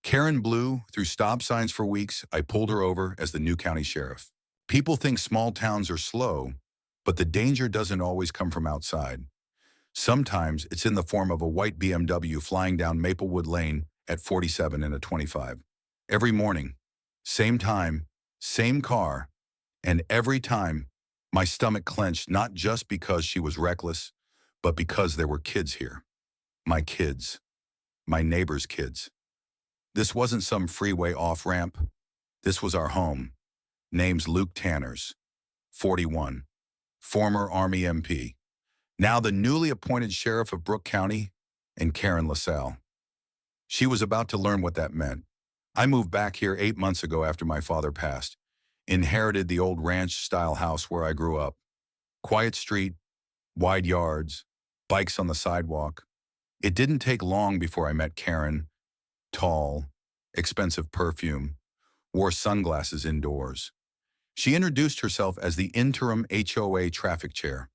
Karen blew through stop signs for weeks. I pulled her over as the new county sheriff. People think small towns are slow, but the danger doesn't always come from outside. Sometimes it's in the form of a white BMW flying down Maplewood Lane at 47 in a 25. Every morning, same time, same car, and every time my stomach clenched, not just because she was reckless, but because there were kids here. My kids, my neighbor's kids. This wasn't some freeway off-ramp. This was our home. Name's Luke Tanners, 41, former Army MP. Now the newly appointed sheriff of Brooke County, and Karen LaSalle. She was about to learn what that meant. I moved back here 8 months ago after my father passed, inherited the old ranch-style house where I grew up. Quiet street, wide yards, bikes on the sidewalk. It didn't take long before I met Karen, tall, expensive perfume, wore sunglasses indoors. She introduced herself as the interim HOA traffic chair,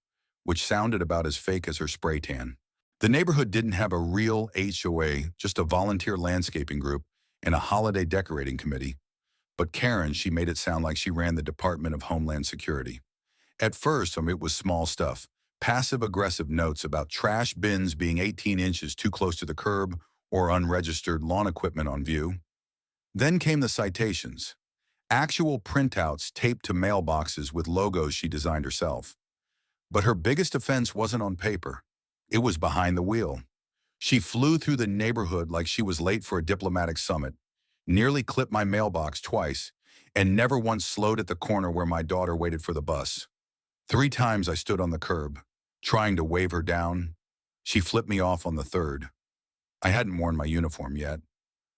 which sounded about as fake as her spray tan. The neighborhood didn't have a real HOA, just a volunteer landscaping group and a holiday decorating committee. But Karen, she made it sound like she ran the Department of Homeland Security. At first, it was small stuff, passive-aggressive notes about trash bins being 18 inches too close to the curb or unregistered lawn equipment on view. Then came the citations, actual printouts taped to mailboxes with logos she designed herself. But her biggest offense wasn't on paper. It was behind the wheel. She flew through the neighborhood like she was late for a diplomatic summit, nearly clipped my mailbox twice, and never once slowed at the corner where my daughter waited for the bus. 3 times I stood on the curb, trying to wave her down. She flipped me off on the third. I hadn't worn my uniform yet.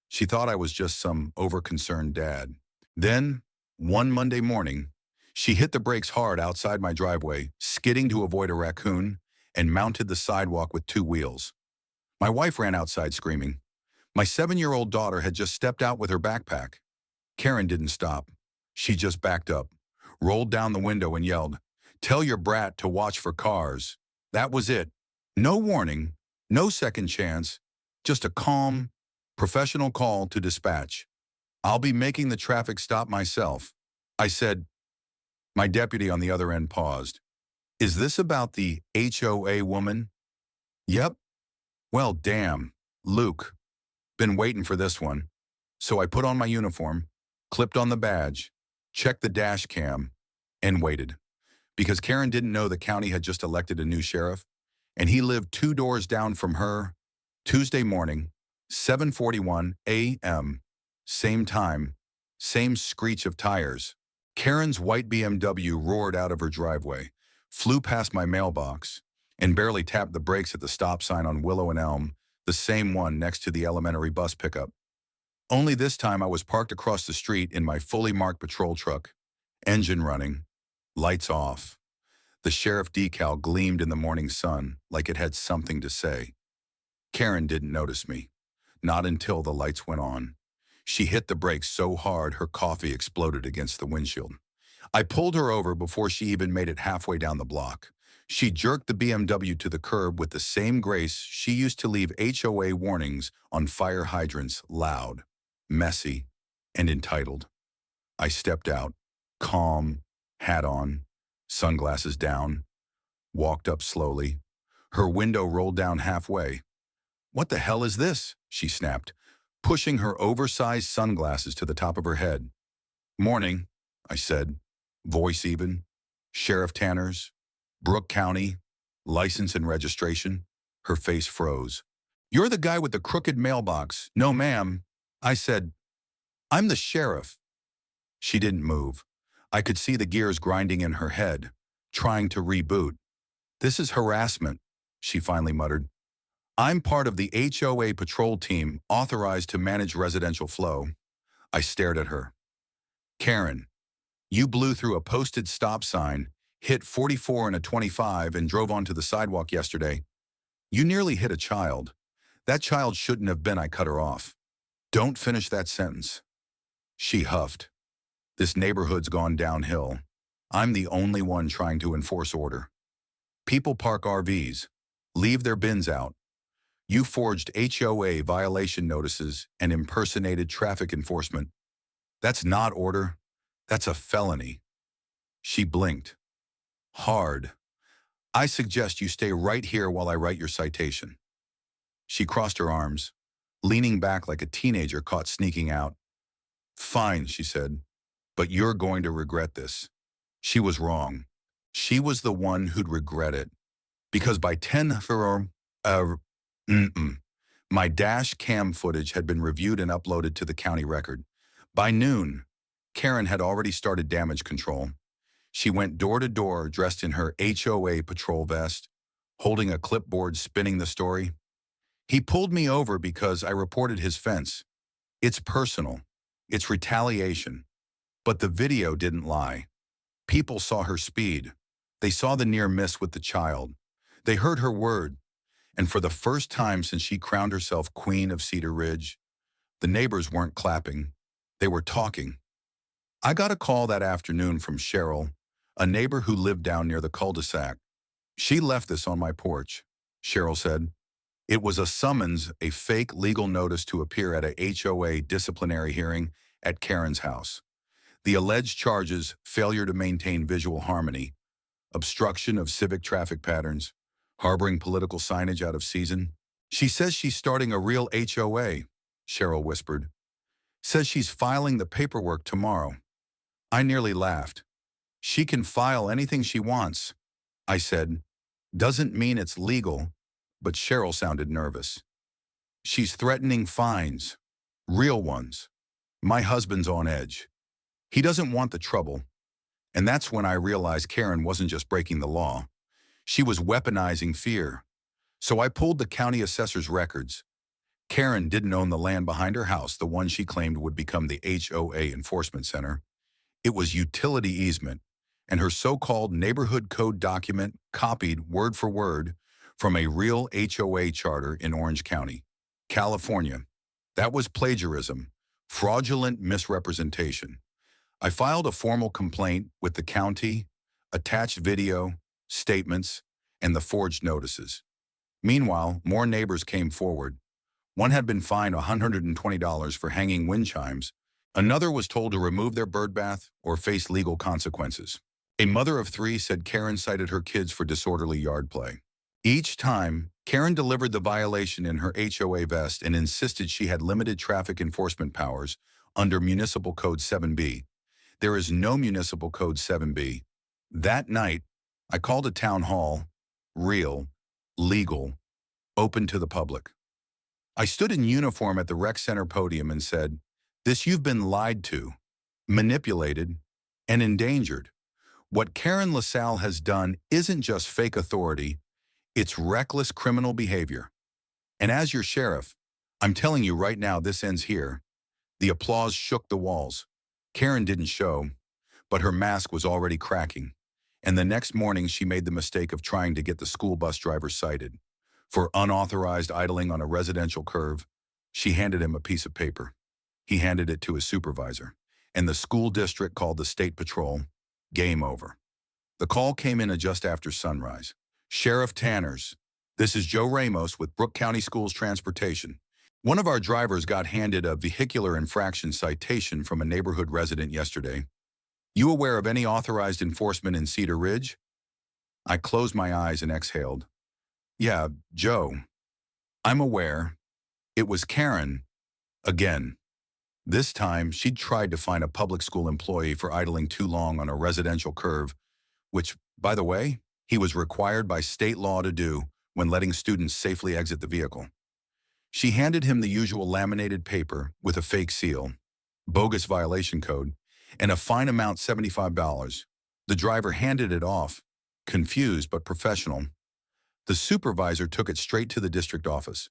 She thought I was just some over-concerned dad. Then, one Monday morning, she hit the brakes hard outside my driveway, skidding to avoid a raccoon, and mounted the sidewalk with 2 wheels. My wife ran outside screaming. My 7-year-old daughter had just stepped out with her backpack. Karen didn't stop. She just backed up, rolled down the window and yelled, "Tell your brat to watch for cars." That was it. No warning, no second chance, just a calm, professional call to dispatch. "I'll be making the traffic stop myself," I said. My deputy on the other end paused. "Is this about the HOA woman?" "Yep." "Well, damn, Luke. Been waiting for this one." So I put on my uniform, clipped on the badge, checked the dash cam, and waited. Because Karen didn't know the county had just elected a new sheriff, and he lived 2 doors down from her. Tuesday morning, 7:41 a.m., same time, same screech of tires. Karen's white BMW roared out of her driveway, flew past my mailbox, and barely tapped the brakes at the stop sign on Willow and Elm, the same one next to the elementary bus pickup. Only this time I was parked across the street in my fully marked patrol truck, engine running, lights off. The sheriff decal gleamed in the morning sun like it had something to say. Karen didn't notice me, not until the lights went on. She hit the brakes so hard her coffee exploded against the windshield. I pulled her over before she even made it halfway down the block. She jerked the BMW to the curb with the same grace she used to leave HOA warnings on fire hydrants, loud, messy, and entitled. I stepped out, calm, hat on, sunglasses down, walked up slowly. Her window rolled down halfway. "What the hell is this?" she snapped, pushing her oversized sunglasses to the top of her head. "Morning," I said, voice even. "Sheriff Tanners, Brooke County, license and registration." Her face froze. "You're the guy with the crooked mailbox." "No, ma'am." I said, "I'm the sheriff." She didn't move. I could see the gears grinding in her head, trying to reboot. "This is harassment," she finally muttered. "I'm part of the HOA patrol team authorized to manage residential flow." I stared at her. "Karen, you blew through a posted stop sign, hit 44 in a 25 and drove onto the sidewalk yesterday. You nearly hit a child. That child shouldn't have been." I cut her off. "Don't finish that sentence." She huffed. "This neighborhood's gone downhill. I'm the only one trying to enforce order. People park RVs, leave their bins out, You forged HOA violation notices and impersonated traffic enforcement. That's not order. That's a felony. She blinked. Hard. I suggest you stay right here while I write your citation. She crossed her arms, leaning back like a teenager caught sneaking out. Fine, she said, but you're going to regret this. She was wrong. She was the one who'd regret it. Because by 10 for my dash cam footage had been reviewed and uploaded to the county record. By noon, Karen had already started damage control. She went door to door dressed in her HOA patrol vest, holding a clipboard spinning the story. He pulled me over because I reported his fence. It's personal. It's retaliation. But the video didn't lie. People saw her speed. They saw the near miss with the child. They heard her word. And for the first time since she crowned herself Queen of Cedar Ridge, the neighbors weren't clapping. They were talking. I got a call that afternoon from Cheryl, a neighbor who lived down near the cul-de-sac. She left this on my porch, Cheryl said. It was a summons, a fake legal notice to appear at a HOA disciplinary hearing at Karen's house. The alleged charges: failure to maintain visual harmony, obstruction of civic traffic patterns, harboring political signage out of season. She says she's starting a real HOA, Cheryl whispered. Says she's filing the paperwork tomorrow. I nearly laughed. She can file anything she wants, I said. Doesn't mean it's legal, but Cheryl sounded nervous. She's threatening fines, real ones. My husband's on edge. He doesn't want the trouble. And that's when I realized Karen wasn't just breaking the law. She was weaponizing fear. So I pulled the county assessor's records. Karen didn't own the land behind her house, the one she claimed would become the HOA enforcement center. It was utility easement, and her so-called neighborhood code document copied word for word from a real HOA charter in Orange County, California. That was plagiarism, fraudulent misrepresentation. I filed a formal complaint with the county, attached video, statements, and the forged notices. Meanwhile, more neighbors came forward. One had been fined $120 for hanging wind chimes. Another was told to remove their birdbath or face legal consequences. A mother of 3 said Karen cited her kids for disorderly yard play. Each time, Karen delivered the violation in her HOA vest and insisted she had limited traffic enforcement powers under Municipal Code 7B. There is no Municipal Code 7B. That night, I called a town hall, real, legal, open to the public. I stood in uniform at the rec center podium and said, "This you've been lied to, manipulated, and endangered. What Karen LaSalle has done isn't just fake authority, it's reckless criminal behavior. And as your sheriff, I'm telling you right now this ends here." The applause shook the walls. Karen didn't show, but her mask was already cracking. And the next morning she made the mistake of trying to get the school bus driver cited. For unauthorized idling on a residential curve, she handed him a piece of paper. He handed it to his supervisor, and the school district called the state patrol. Game over. The call came in just after sunrise. "Sheriff Tanners, this is Joe Ramos with Brooke County Schools Transportation. One of our drivers got handed a vehicular infraction citation from a neighborhood resident yesterday. You aware of any authorized enforcement in Cedar Ridge?" I closed my eyes and exhaled. "Yeah, Joe. I'm aware. It was Karen. Again." This time, she'd tried to fine a public school employee for idling too long on a residential curve, which, by the way, he was required by state law to do when letting students safely exit the vehicle. She handed him the usual laminated paper with a fake seal, bogus violation code, and a fine amount $75. The driver handed it off, confused but professional. The supervisor took it straight to the district office.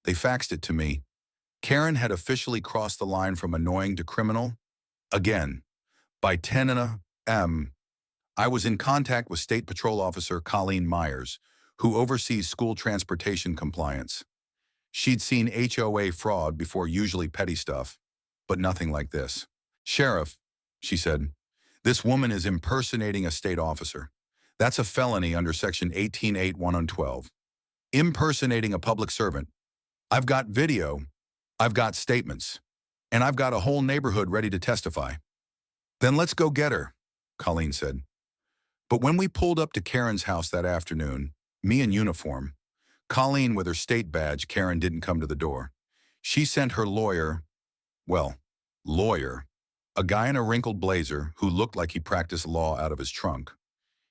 They faxed it to me. Karen had officially crossed the line from annoying to criminal. Again, by 10 a.m., I was in contact with State Patrol Officer Colleen Myers, who oversees school transportation compliance. She'd seen HOA fraud before, usually petty stuff, but nothing like this. "Sheriff," she said, "this woman is impersonating a state officer. That's a felony under Section 18.8.112. impersonating a public servant. I've got video, I've got statements, and I've got a whole neighborhood ready to testify. Then let's go get her, Colleen said. But when we pulled up to Karen's house that afternoon, me in uniform, Colleen with her state badge, Karen didn't come to the door. She sent her lawyer, well, lawyer, a guy in a wrinkled blazer who looked like he practiced law out of his trunk.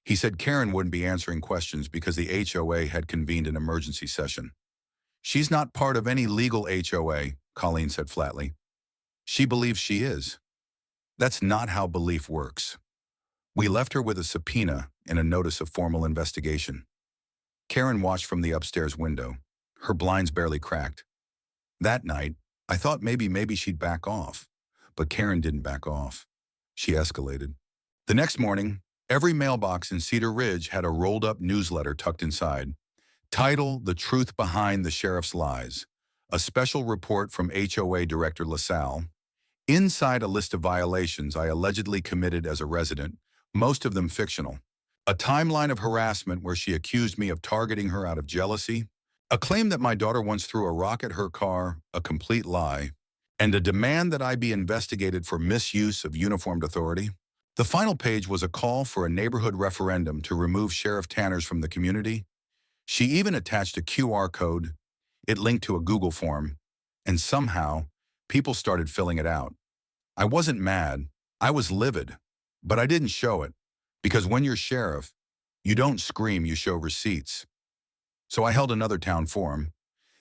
He said Karen wouldn't be answering questions because the HOA had convened an emergency session. She's not part of any legal HOA, Colleen said flatly. She believes she is. That's not how belief works. We left her with a subpoena and a notice of formal investigation. Karen watched from the upstairs window, her blinds barely cracked. That night, I thought maybe she'd back off, but Karen didn't back off. She escalated. The next morning, every mailbox in Cedar Ridge had a rolled-up newsletter tucked inside. Title, The Truth Behind the Sheriff's Lies. A special report from HOA Director LaSalle. Inside, a list of violations I allegedly committed as a resident, most of them fictional. A timeline of harassment where she accused me of targeting her out of jealousy. A claim that my daughter once threw a rock at her car, a complete lie. And a demand that I be investigated for misuse of uniformed authority. The final page was a call for a neighborhood referendum to remove Sheriff Tanners from the community. She even attached a QR code. It linked to a Google form. And somehow, people started filling it out. I wasn't mad. I was livid. But I didn't show it. Because when you're sheriff, you don't scream, you show receipts. So I held another town forum.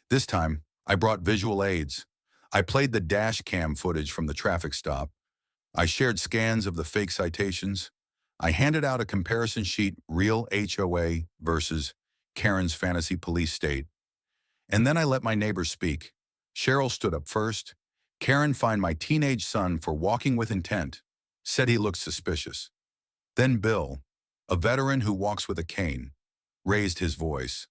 This time, I brought visual aids. I played the dash cam footage from the traffic stop. I shared scans of the fake citations. I handed out a comparison sheet, real HOA versus Karen's fantasy police state. And then I let my neighbors speak. Cheryl stood up first. Karen fined my teenage son for walking with intent. Said he looked suspicious. Then Bill, a veteran who walks with a cane, raised his voice.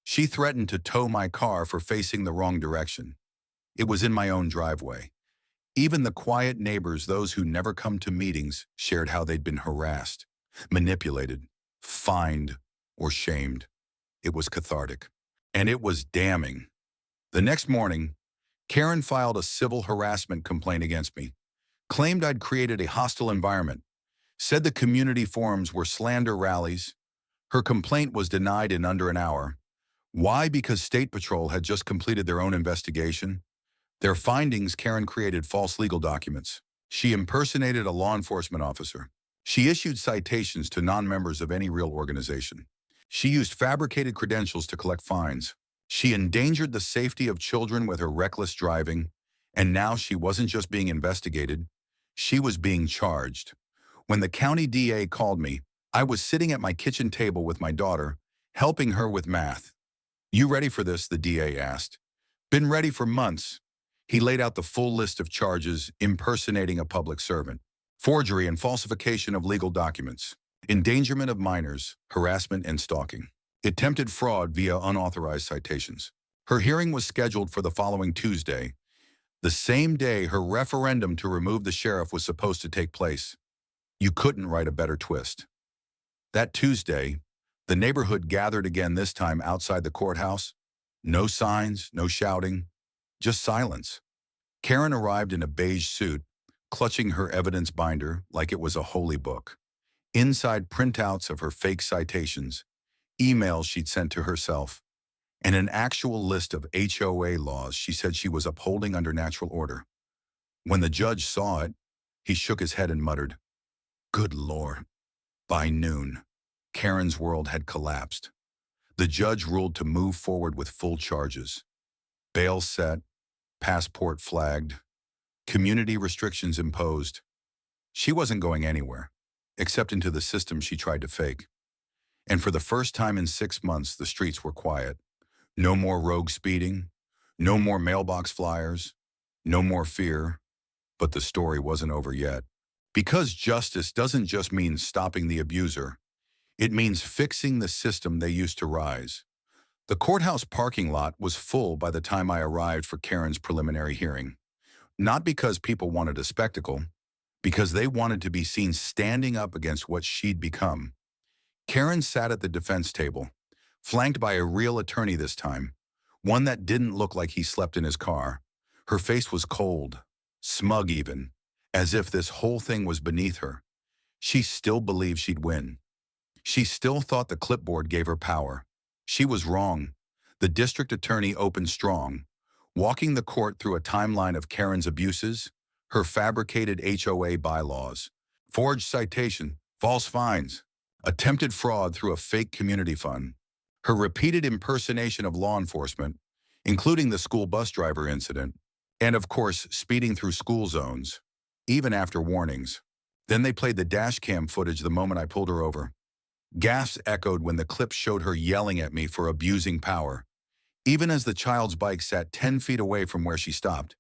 She threatened to tow my car for facing the wrong direction. It was in my own driveway. Even the quiet neighbors, those who never come to meetings, shared how they'd been harassed, manipulated, fined, or shamed. It was cathartic. And it was damning. The next morning, Karen filed a civil harassment complaint against me, claimed I'd created a hostile environment, said the community forums were slander rallies. Her complaint was denied in under an hour. Why? Because State Patrol had just completed their own investigation. Their findings, Karen created false legal documents. She impersonated a law enforcement officer. She issued citations to non-members of any real organization. She used fabricated credentials to collect fines. She endangered the safety of children with her reckless driving. And now she wasn't just being investigated, she was being charged. When the county DA called me, I was sitting at my kitchen table with my daughter, helping her with math. "You ready for this?" the DA asked. "Been ready for months." He laid out the full list of charges: impersonating a public servant, forgery and falsification of legal documents, endangerment of minors, harassment and stalking, attempted fraud via unauthorized citations. Her hearing was scheduled for the following Tuesday, the same day her referendum to remove the sheriff was supposed to take place. You couldn't write a better twist. That Tuesday, the neighborhood gathered again, this time outside the courthouse. No signs, no shouting, just silence. Karen arrived in a beige suit, clutching her evidence binder like it was a holy book. Inside, printouts of her fake citations, emails she'd sent to herself, and an actual list of HOA laws she said she was upholding under natural order. When the judge saw it, he shook his head and muttered, "Good Lord." By noon, Karen's world had collapsed. The judge ruled to move forward with full charges. Bail set, passport flagged, community restrictions imposed. She wasn't going anywhere, except into the system she tried to fake. And for the first time in 6 months, the streets were quiet. No more rogue speeding, no more mailbox flyers, no more fear. But the story wasn't over yet. Because justice doesn't just mean stopping the abuser, it means fixing the system they used to rise. The courthouse parking lot was full by the time I arrived for Karen's preliminary hearing. Not because people wanted a spectacle, because they wanted to be seen standing up against what she'd become. Karen sat at the defense table, flanked by a real attorney this time, one that didn't look like he slept in his car. Her face was cold, smug even, as if this whole thing was beneath her. She still believed she'd win. She still thought the clipboard gave her power. She was wrong. The district attorney opened strong, walking the court through a timeline of Karen's abuses, her fabricated HOA bylaws, forged citation, false fines, attempted fraud through a fake community fund, her repeated impersonation of law enforcement, including the school bus driver incident, and of course, speeding through school zones, even after warnings. Then they played the dash cam footage the moment I pulled her over. Gasps echoed when the clip showed her yelling at me for abusing power, even as the child's bike sat 10 feet away from where she stopped.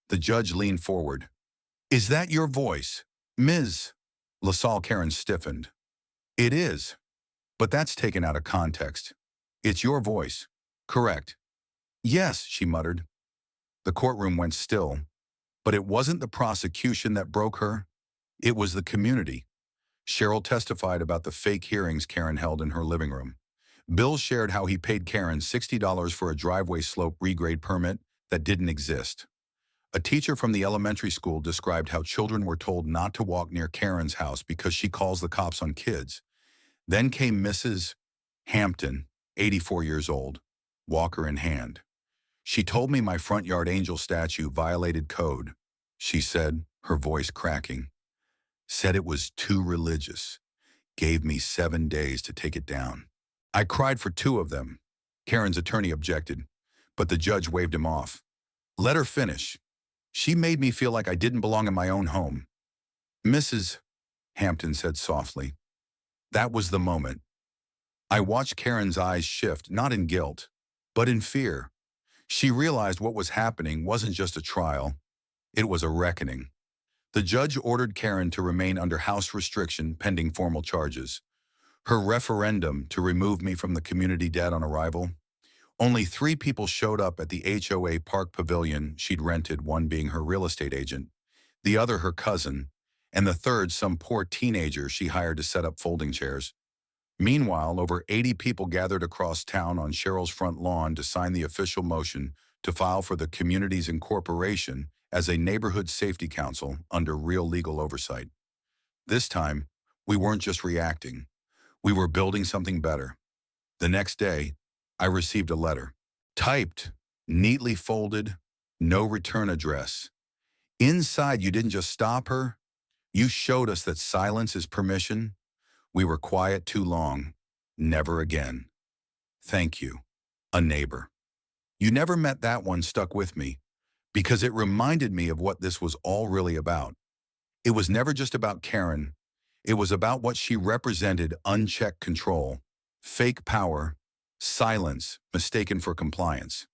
The judge leaned forward. "Is that your voice, Ms.?" LaSalle Karen stiffened. "It is, but that's taken out of context. It's your voice. Correct." "Yes," she muttered. The courtroom went still, but it wasn't the prosecution that broke her. It was the community. Cheryl testified about the fake hearings Karen held in her living room. Bill shared how he paid Karen $60 for a driveway slope regrade permit that didn't exist. A teacher from the elementary school described how children were told not to walk near Karen's house because she calls the cops on kids. Then came Mrs. Hampton, 84 years old, walker in hand. "She told me my front yard angel statue violated code," she said, her voice cracking. "Said it was too religious. Gave me 7 days to take it down. I cried for 2 of them." Karen's attorney objected, but the judge waved him off. "Let her finish. She made me feel like I didn't belong in my own home." "Mrs. Hampton said softly. That was the moment. I watched Karen's eyes shift, not in guilt, but in fear. She realized what was happening wasn't just a trial. It was a reckoning. The judge ordered Karen to remain under house restriction pending formal charges. Her referendum to remove me from the community dead on arrival. Only 3 people showed up at the HOA Park Pavilion she'd rented, one being her real estate agent, the other her cousin, and the third some poor teenager she hired to set up folding chairs. Meanwhile, over 80 people gathered across town on Cheryl's front lawn to sign the official motion to file for the community's incorporation as a neighborhood safety council under real legal oversight. This time, we weren't just reacting. We were building something better. The next day, I received a letter. Typed, neatly folded, no return address. Inside, you didn't just stop her. You showed us that silence is permission. We were quiet too long. Never again. Thank you. A neighbor. You never met that one stuck with me because it reminded me of what this was all really about. It was never just about Karen. It was about what she represented: unchecked control, fake power, silence mistaken for compliance.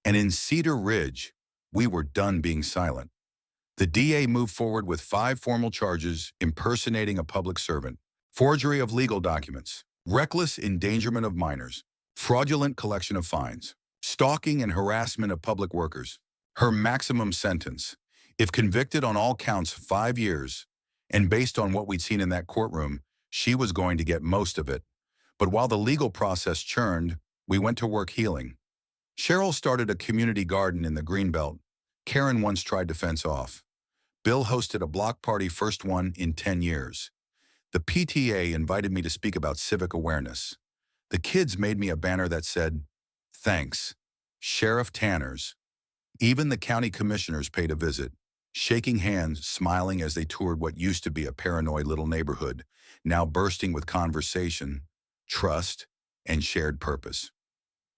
And in Cedar Ridge, we were done being silent. The DA moved forward with 5 formal charges: impersonating a public servant, forgery of legal documents, reckless endangerment of minors, fraudulent collection of fines, stalking and harassment of public workers. Her maximum sentence, if convicted on all counts, 5 years, and based on what we'd seen in that courtroom, she was going to get most of it. But while the legal process churned, we went to work healing. Cheryl started a community garden in the Greenbelt Karen once tried to fence off. Bill hosted a block party, first one in 10 years. The PTA invited me to speak about civic awareness. The kids made me a banner that said, "Thanks, Sheriff Tanners." Even the county commissioners paid a visit, shaking hands, smiling as they toured what used to be a paranoid little neighborhood, now bursting with conversation, trust, and shared purpose.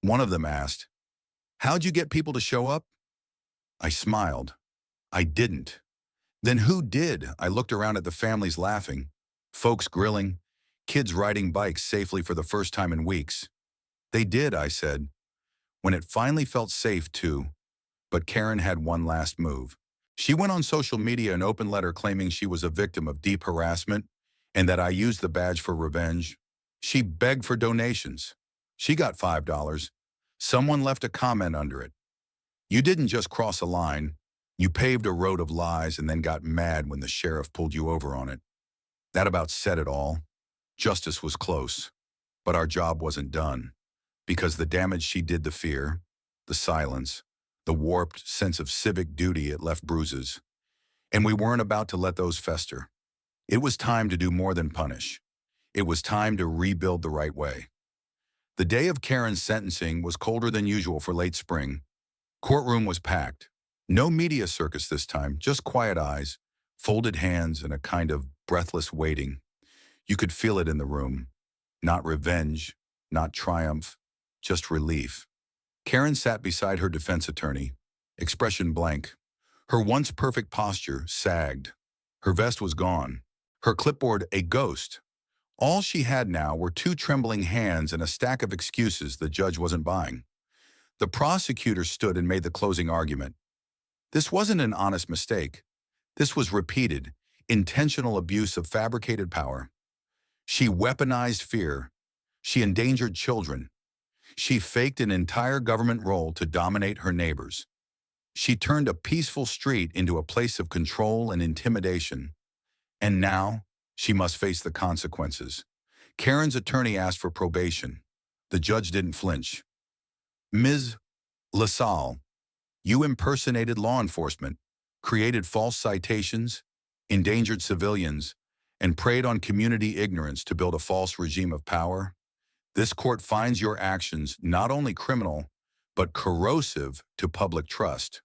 One of them asked, "How'd you get people to show up?" I smiled. I didn't. Then who did? I looked around at the families laughing, folks grilling, kids riding bikes safely for the first time in weeks. They did, I said, when it finally felt safe to. But Karen had one last move. She went on social media, an open letter claiming she was a victim of deep harassment and that I used the badge for revenge. She begged for donations. She got $5. Someone left a comment under it. "You didn't just cross a line. You paved a road of lies and then got mad when the sheriff pulled you over on it." That about said it all. Justice was close, but our job wasn't done. because the damage she did, the fear, the silence, the warped sense of civic duty, it left bruises. And we weren't about to let those fester. It was time to do more than punish. It was time to rebuild the right way. The day of Karen's sentencing was colder than usual for late spring. Courtroom was packed. No media circus this time, just quiet eyes, folded hands, and a kind of breathless waiting. You could feel it in the room. Not revenge, not triumph, just relief. Karen sat beside her defense attorney, expression blank. Her once perfect posture sagged. Her vest was gone. Her clipboard a ghost. All she had now were two trembling hands and a stack of excuses the judge wasn't buying. The prosecutor stood and made the closing argument. This wasn't an honest mistake. This was repeated, intentional abuse of fabricated power. She weaponized fear. She endangered children. She faked an entire government role to dominate her neighbors. She turned a peaceful street into a place of control and intimidation. And now, she must face the consequences. Karen's attorney asked for probation. The judge didn't flinch. Ms. LaSalle, you impersonated law enforcement, created false citations, endangered civilians, and preyed on community ignorance to build a false regime of power. This court finds your actions not only criminal, but corrosive to public trust.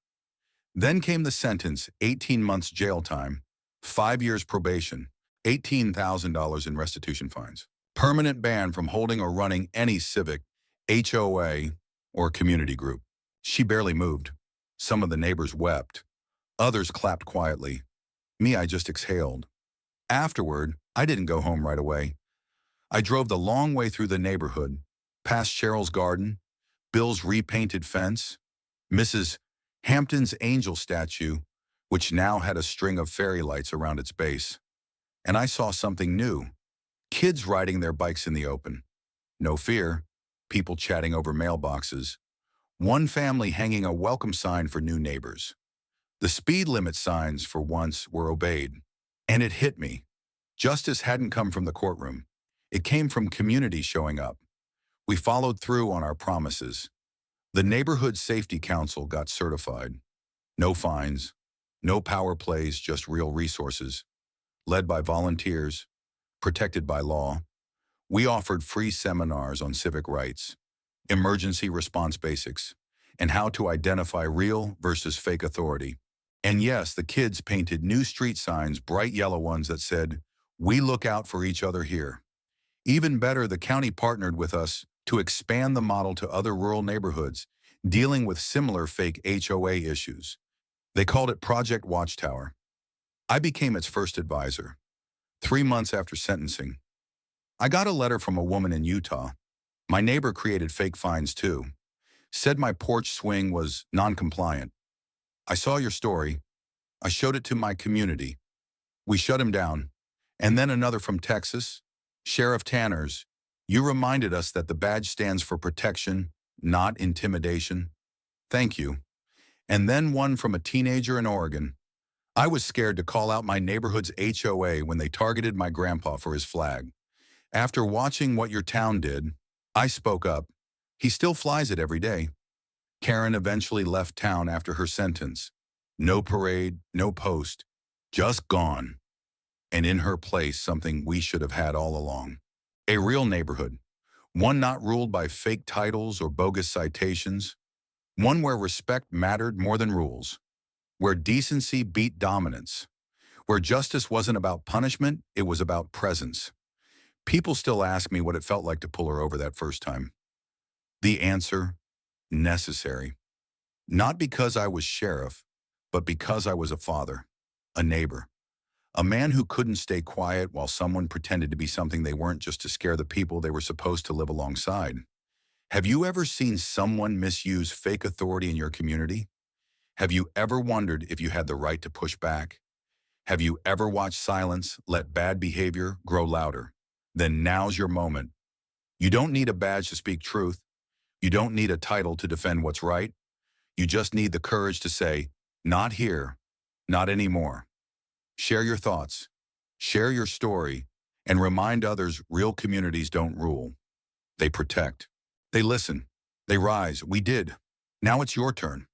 Then came the sentence, 18 months jail time, 5 years probation, $18,000 in restitution fines. Permanent ban from holding or running any civic, HOA, or community group. She barely moved. Some of the neighbors wept. Others clapped quietly. Me, I just exhaled. Afterward, I didn't go home right away. I drove the long way through the neighborhood, past Cheryl's garden, Bill's repainted fence, Mrs. Hampton's angel statue, which now had a string of fairy lights around its base. And I saw something new. Kids riding their bikes in the open. No fear. People chatting over mailboxes. One family hanging a welcome sign for new neighbors. The speed limit signs, for once, were obeyed. And it hit me. Justice hadn't come from the courtroom. It came from community showing up. We followed through on our promises. The Neighborhood Safety Council got certified. No fines, no power plays, just real resources. Led by volunteers, protected by law. We offered free seminars on civic rights, emergency response basics, and how to identify real versus fake authority. And yes, the kids painted new street signs, bright yellow ones that said, "We look out for each other here." Even better, the county partnered with us to expand the model to other rural neighborhoods dealing with similar fake HOA issues. They called it Project Watchtower. I became its first advisor. 3 months after sentencing, I got a letter from a woman in Utah. My neighbor created fake fines too. Said my porch swing was non-compliant. I saw your story. I showed it to my community. We shut him down. And then another from Texas. Sheriff Tanners, you reminded us that the badge stands for protection, not intimidation. Thank you. And then one from a teenager in Oregon. I was scared to call out my neighborhood's HOA when they targeted my grandpa for his flag. After watching what your town did, I spoke up. He still flies it every day. Karen eventually left town after her sentence. No parade, no post, just gone. And in her place, something we should have had all along. A real neighborhood. One not ruled by fake titles or bogus citations. One where respect mattered more than rules. Where decency beat dominance. Where justice wasn't about punishment, it was about presence. People still ask me what it felt like to pull her over that first time. The answer, necessary. Not because I was sheriff, but because I was a father, a neighbor. A man who couldn't stay quiet while someone pretended to be something they weren't just to scare the people they were supposed to live alongside. Have you ever seen someone misuse fake authority in your community? Have you ever wondered if you had the right to push back? Have you ever watched silence let bad behavior grow louder? Then now's your moment. You don't need a badge to speak truth. You don't need a title to defend what's right. You just need the courage to say, not here, not anymore. Share your thoughts, share your story, and remind others real communities don't rule. They protect. They listen. They rise. We did. Now it's your turn.